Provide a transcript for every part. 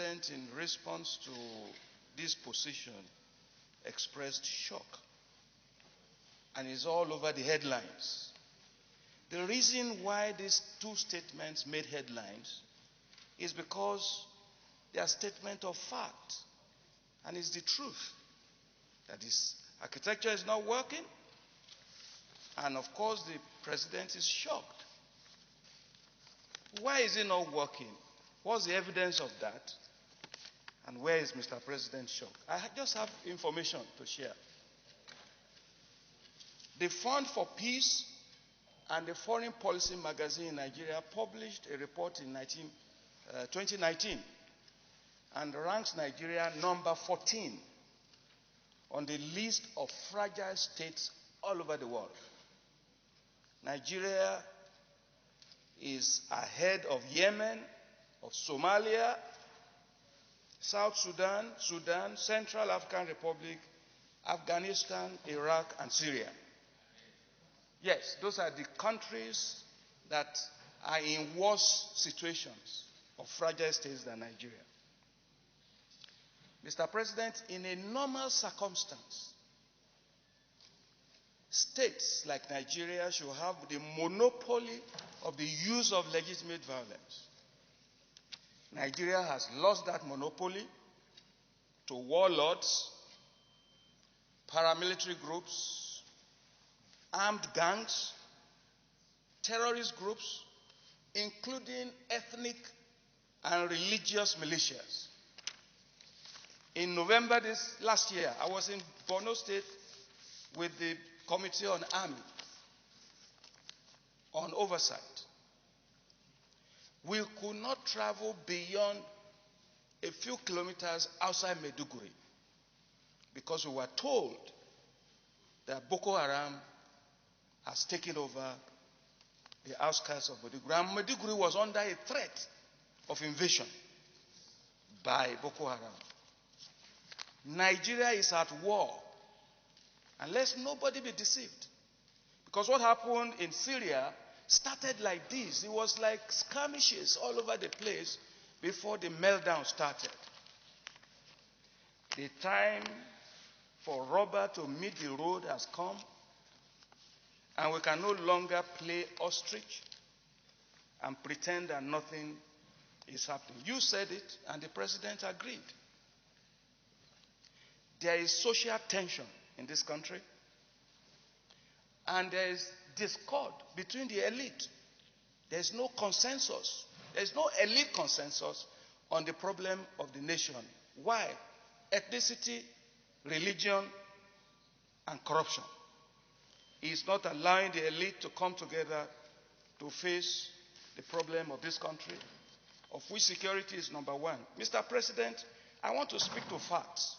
President, in response to this position, expressed shock, and is all over the headlines. The reason why these two statements made headlines is because they are statements of fact, and it's the truth that this architecture is not working, and of course the President is shocked. Why is it not working? What's the evidence of that? And where is Mr. President shocked? I just have information to share. The Fund for Peace and the Foreign Policy magazine in Nigeria published a report in 2019 and ranks Nigeria number 14 on the list of fragile states all over the world. Nigeria is ahead of Yemen, of Somalia, South Sudan, Central African Republic, Afghanistan, Iraq, and Syria. Yes, those are the countries that are in worse situations of fragile states than Nigeria. Mr. President, in a normal circumstance, states like Nigeria should have the monopoly of the use of legitimate violence. Nigeria has lost that monopoly to warlords, paramilitary groups, armed gangs, terrorist groups, including ethnic and religious militias. In November last year, I was in Borno State with the Committee on Army on oversight. We could not travel beyond a few kilometers outside Maiduguri because we were told that Boko Haram has taken over the outskirts of Maiduguri. And Maiduguri was under a threat of invasion by Boko Haram. Nigeria is at war. And let nobody be deceived. Because what happened in Syria started like this. It was like skirmishes all over the place before the meltdown started. The time for rubber to meet the road has come, and we can no longer play ostrich and pretend that nothing is happening. You said it, and the President agreed. There is social tension in this country, and there is discord between the elite. There is no consensus. There is no elite consensus on the problem of the nation. Why? Ethnicity, religion, and corruption is not allowing the elite to come together to face the problem of this country, of which security is number one. Mr. President, I want to speak to facts.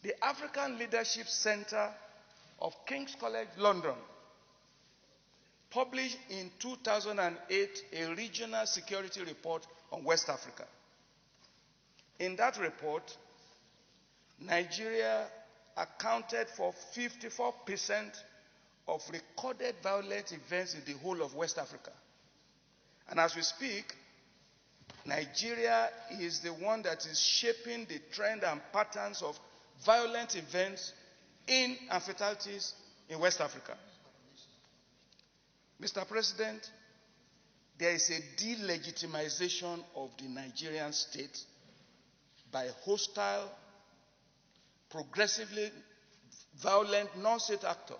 The African Leadership Center of King's College London published in 2008 a regional security report on West Africa. In that report, Nigeria accounted for 54% of recorded violent events in the whole of West Africa. And as we speak, Nigeria is the one that is shaping the trend and patterns of violent events and fatalities in West Africa. Mr. President, there is a delegitimization of the Nigerian state by hostile, progressively violent non-state actors.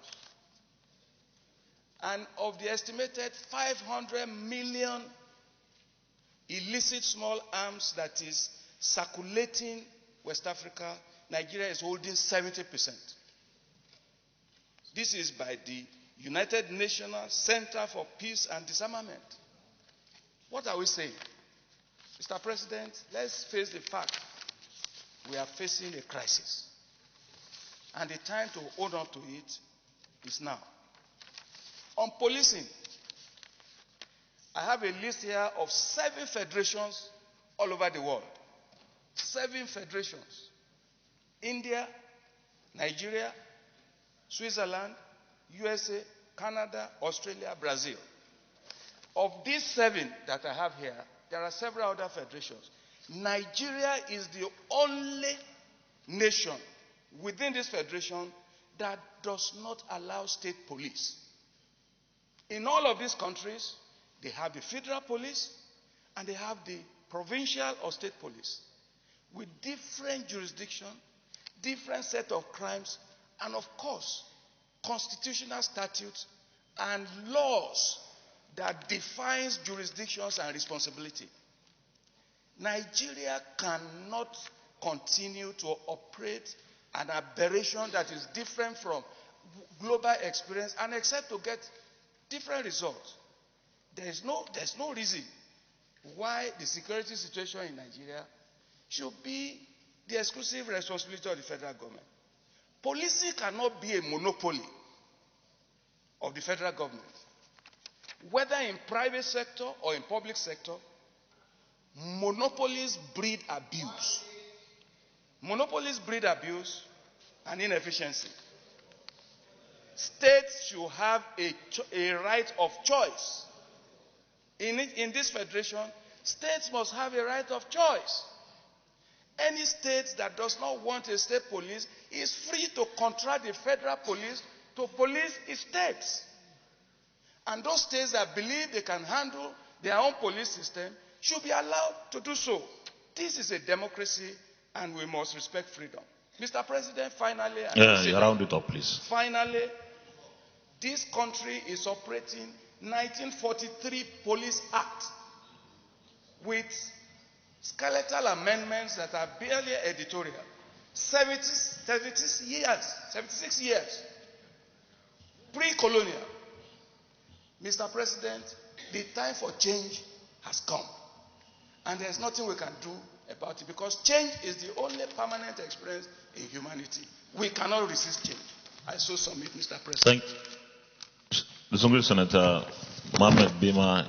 And of the estimated 500 million illicit small arms that is circulating West Africa, Nigeria is holding 70%. This is by the United Nations Center for Peace and Disarmament. What are we saying? Mr. President, let's face the fact. We are facing a crisis. And the time to hold on to it is now. On policing, I have a list here of 7 federations all over the world. 7 federations. India, Nigeria, Switzerland, USA, Canada, Australia, Brazil. Of these 7 that I have here, there are several other federations. Nigeria is the only nation within this federation that does not allow state police. In all of these countries, they have the federal police and they have the provincial or state police with different jurisdiction, different set of crimes, and of course, constitutional statutes and laws that defines jurisdictions and responsibility. Nigeria cannot continue to operate an aberration that is different from global experience and expect to get different results. There's no reason why the security situation in Nigeria should be the exclusive responsibility of the federal government. Policing cannot be a monopoly of the federal government. Whether in private sector or in public sector, monopolies breed abuse. Monopolies breed abuse and inefficiency. States should have a right of choice. In this federation, states must have a right of choice. Any state that does not want a state police is free to contract the federal police to police its states. And those states that believe they can handle their own police system should be allowed to do so. This is a democracy and we must respect freedom. Mr. President, finally, round it up, please. Finally, this country is operating 1943 Police Act with skeletal amendments that are barely editorial. 76 years, pre-colonial. Mr. President, the time for change has come. And there's nothing we can do about it because change is the only permanent experience in humanity. We cannot resist change. I so submit, Mr. President. Thank you. Distinguished Senator Mohammed Bima.